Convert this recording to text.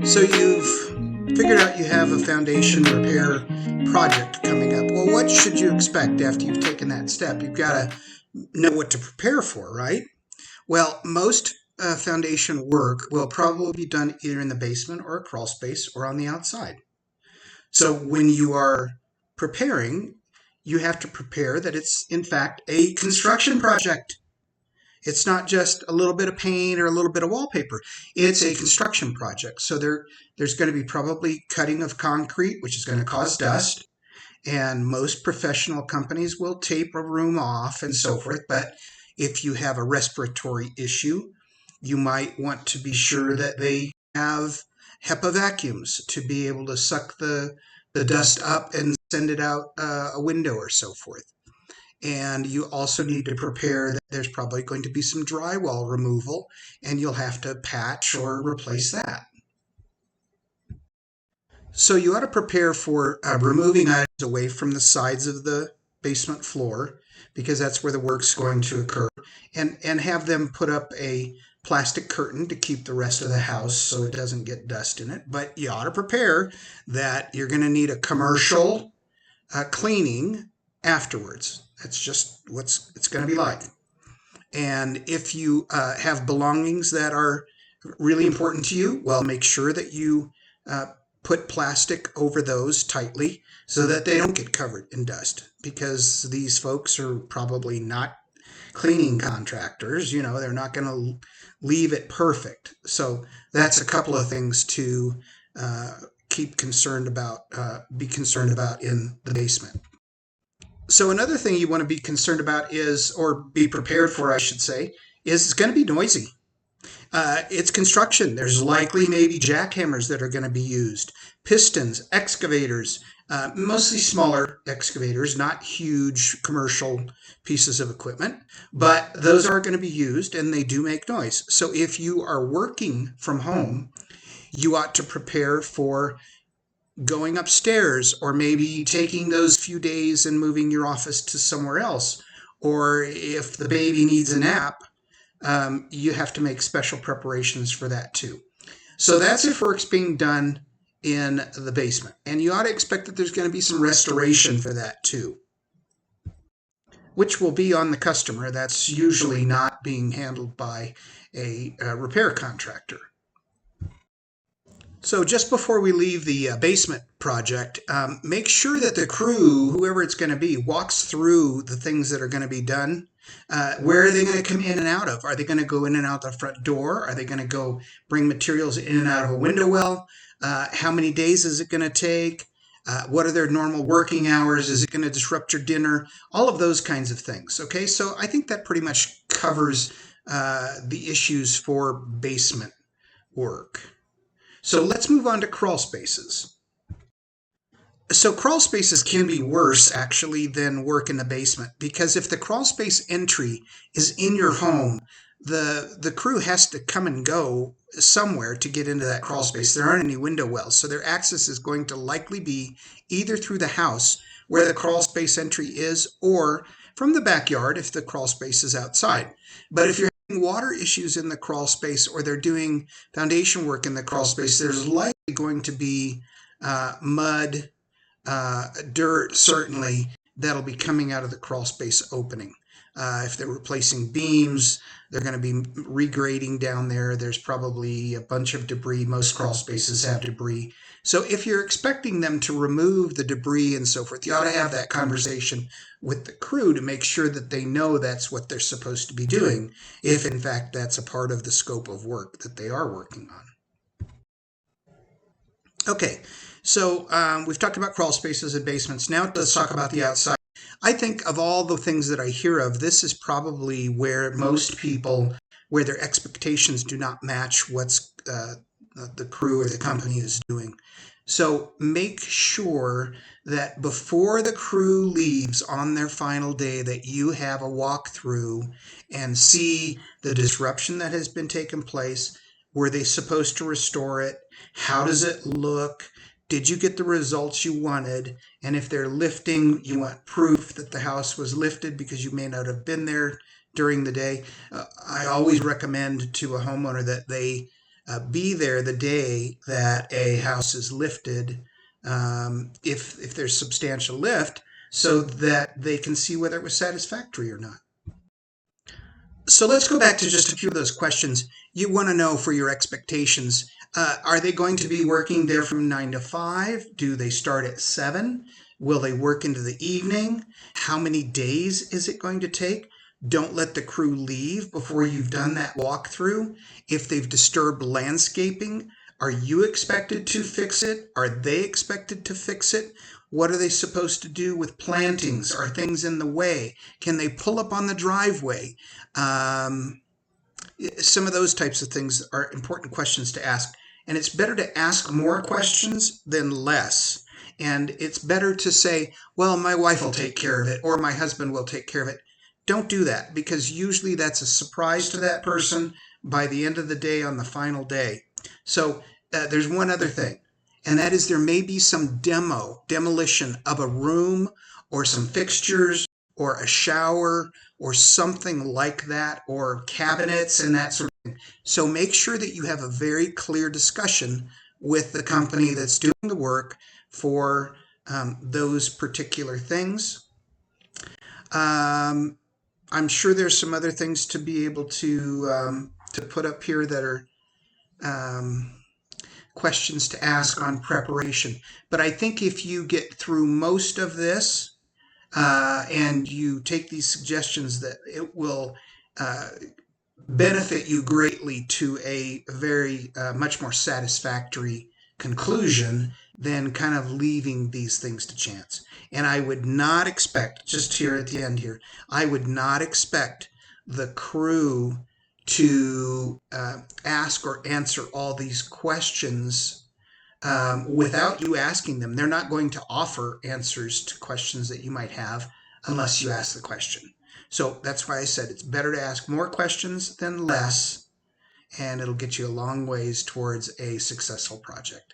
So you've figured out you have a foundation repair project coming up. Well, what should you expect after you've taken that step? You've got to know what to prepare for, right? Well, most foundation work will probably be done either in the basement or a crawl space or on the outside. So when you are preparing, you have to prepare that it's in fact a construction project. It's not just a little bit of paint or a little bit of wallpaper. It's a construction project. So there's going to be probably cutting of concrete, which is going to cause dust. And most professional companies will tape a room off and so forth. But if you have a respiratory issue, you might want to be sure that they have HEPA vacuums to be able to suck the dust up and send it out a window or so forth. And you also need to prepare that there's probably going to be some drywall removal, and you'll have to patch or replace that. So you ought to prepare for removing items away from the sides of the basement floor, because that's where the work's going to occur, and have them put up a plastic curtain to keep the rest of the house so it doesn't get dust in it. But you ought to prepare that you're going to need a commercial cleaning afterwards. That's just what it's going to be like. And if you have belongings that are really important to you, well, make sure that you put plastic over those tightly so that they don't get covered in dust, because these folks are probably not cleaning contractors. They're not going to leave it perfect. So that's a couple of things to be concerned about in the basement. So another thing you want to be concerned about is, or be prepared for, I should say, is it's going to be noisy. It's construction. There's likely maybe jackhammers that are going to be used, pistons, excavators, mostly smaller excavators, not huge commercial pieces of equipment, but those are going to be used and they do make noise. So if you are working from home, you ought to prepare for going upstairs, or maybe taking those few days and moving your office to somewhere else. Or if the baby needs a nap, you have to make special preparations for that too. So that's if work's being done in the basement. And you ought to expect that there's going to be some restoration for that too, which will be on the customer. That's usually not being handled by a repair contractor. So just before we leave the basement project, make sure that the crew, whoever it's going to be, walks through the things that are going to be done. Where are they going to come in and out of? Are they going to go in and out the front door? Are they going to go bring materials in and out of a window well? How many days is it going to take? What are their normal working hours? Is it going to disrupt your dinner? All of those kinds of things. Okay, so I think that pretty much covers the issues for basement work. So let's move on to crawl spaces. So crawl spaces can be worse actually than work in the basement, because if the crawl space entry is in your home, the crew has to come and go somewhere to get into that crawl space. There aren't any window wells, so their access is going to likely be either through the house where the crawl space entry is, or from the backyard if the crawl space is outside. But if you're water issues in the crawl space, or they're doing foundation work in the crawl space, there's likely going to be mud, dirt, certainly, that'll be coming out of the crawl space opening. If they're replacing beams, they're going to be regrading down there. There's probably a bunch of debris. Most crawl spaces have debris. So if you're expecting them to remove the debris and so forth, you ought to have that conversation with the crew to make sure that they know that's what they're supposed to be doing, if in fact that's a part of the scope of work that they are working on. Okay, so we've talked about crawl spaces and basements. Now let's talk about the outside. I think of all the things that I hear of, this is probably where most people, where their expectations do not match what's the crew or the company is doing. So make sure that before the crew leaves on their final day, that you have a walkthrough and see the disruption that has been taking place. Were they supposed to restore it? How does it look? Did you get the results you wanted? And if they're lifting, you want proof that the house was lifted, because you may not have been there during the day. I always recommend to a homeowner that they be there the day that a house is lifted, if there's substantial lift, so that they can see whether it was satisfactory or not. So let's go back to just a few of those questions. You want to know for your expectations. Are they going to be working there from 9 to 5? Do they start at 7? Will they work into the evening? How many days is it going to take? Don't let the crew leave before you've done that walkthrough. If they've disturbed landscaping, are you expected to fix it? Are they expected to fix it? What are they supposed to do with plantings? Are things in the way? Can they pull up on the driveway? Some of those types of things are important questions to ask. And it's better to ask more questions than less. And it's better to say, well, my wife will take care of it, or my husband will take care of it. Don't do that, because usually that's a surprise to that person by the end of the day, on the final day. So there's one other thing, and that is there may be some demolition of a room or some fixtures or a shower or something like that, or cabinets and that sort of thing. So make sure that you have a very clear discussion with the company that's doing the work for those particular things. I'm sure there's some other things to be able to put up here that are questions to ask on preparation. But I think if you get through most of this, and you take these suggestions, that it will benefit you greatly to a very much more satisfactory conclusion than kind of leaving these things to chance. And I would not expect, just here at the end here, I would not expect the crew to ask or answer all these questions without you asking them. They're not going to offer answers to questions that you might have unless you ask the question. So that's why I said it's better to ask more questions than less, and it'll get you a long ways towards a successful project.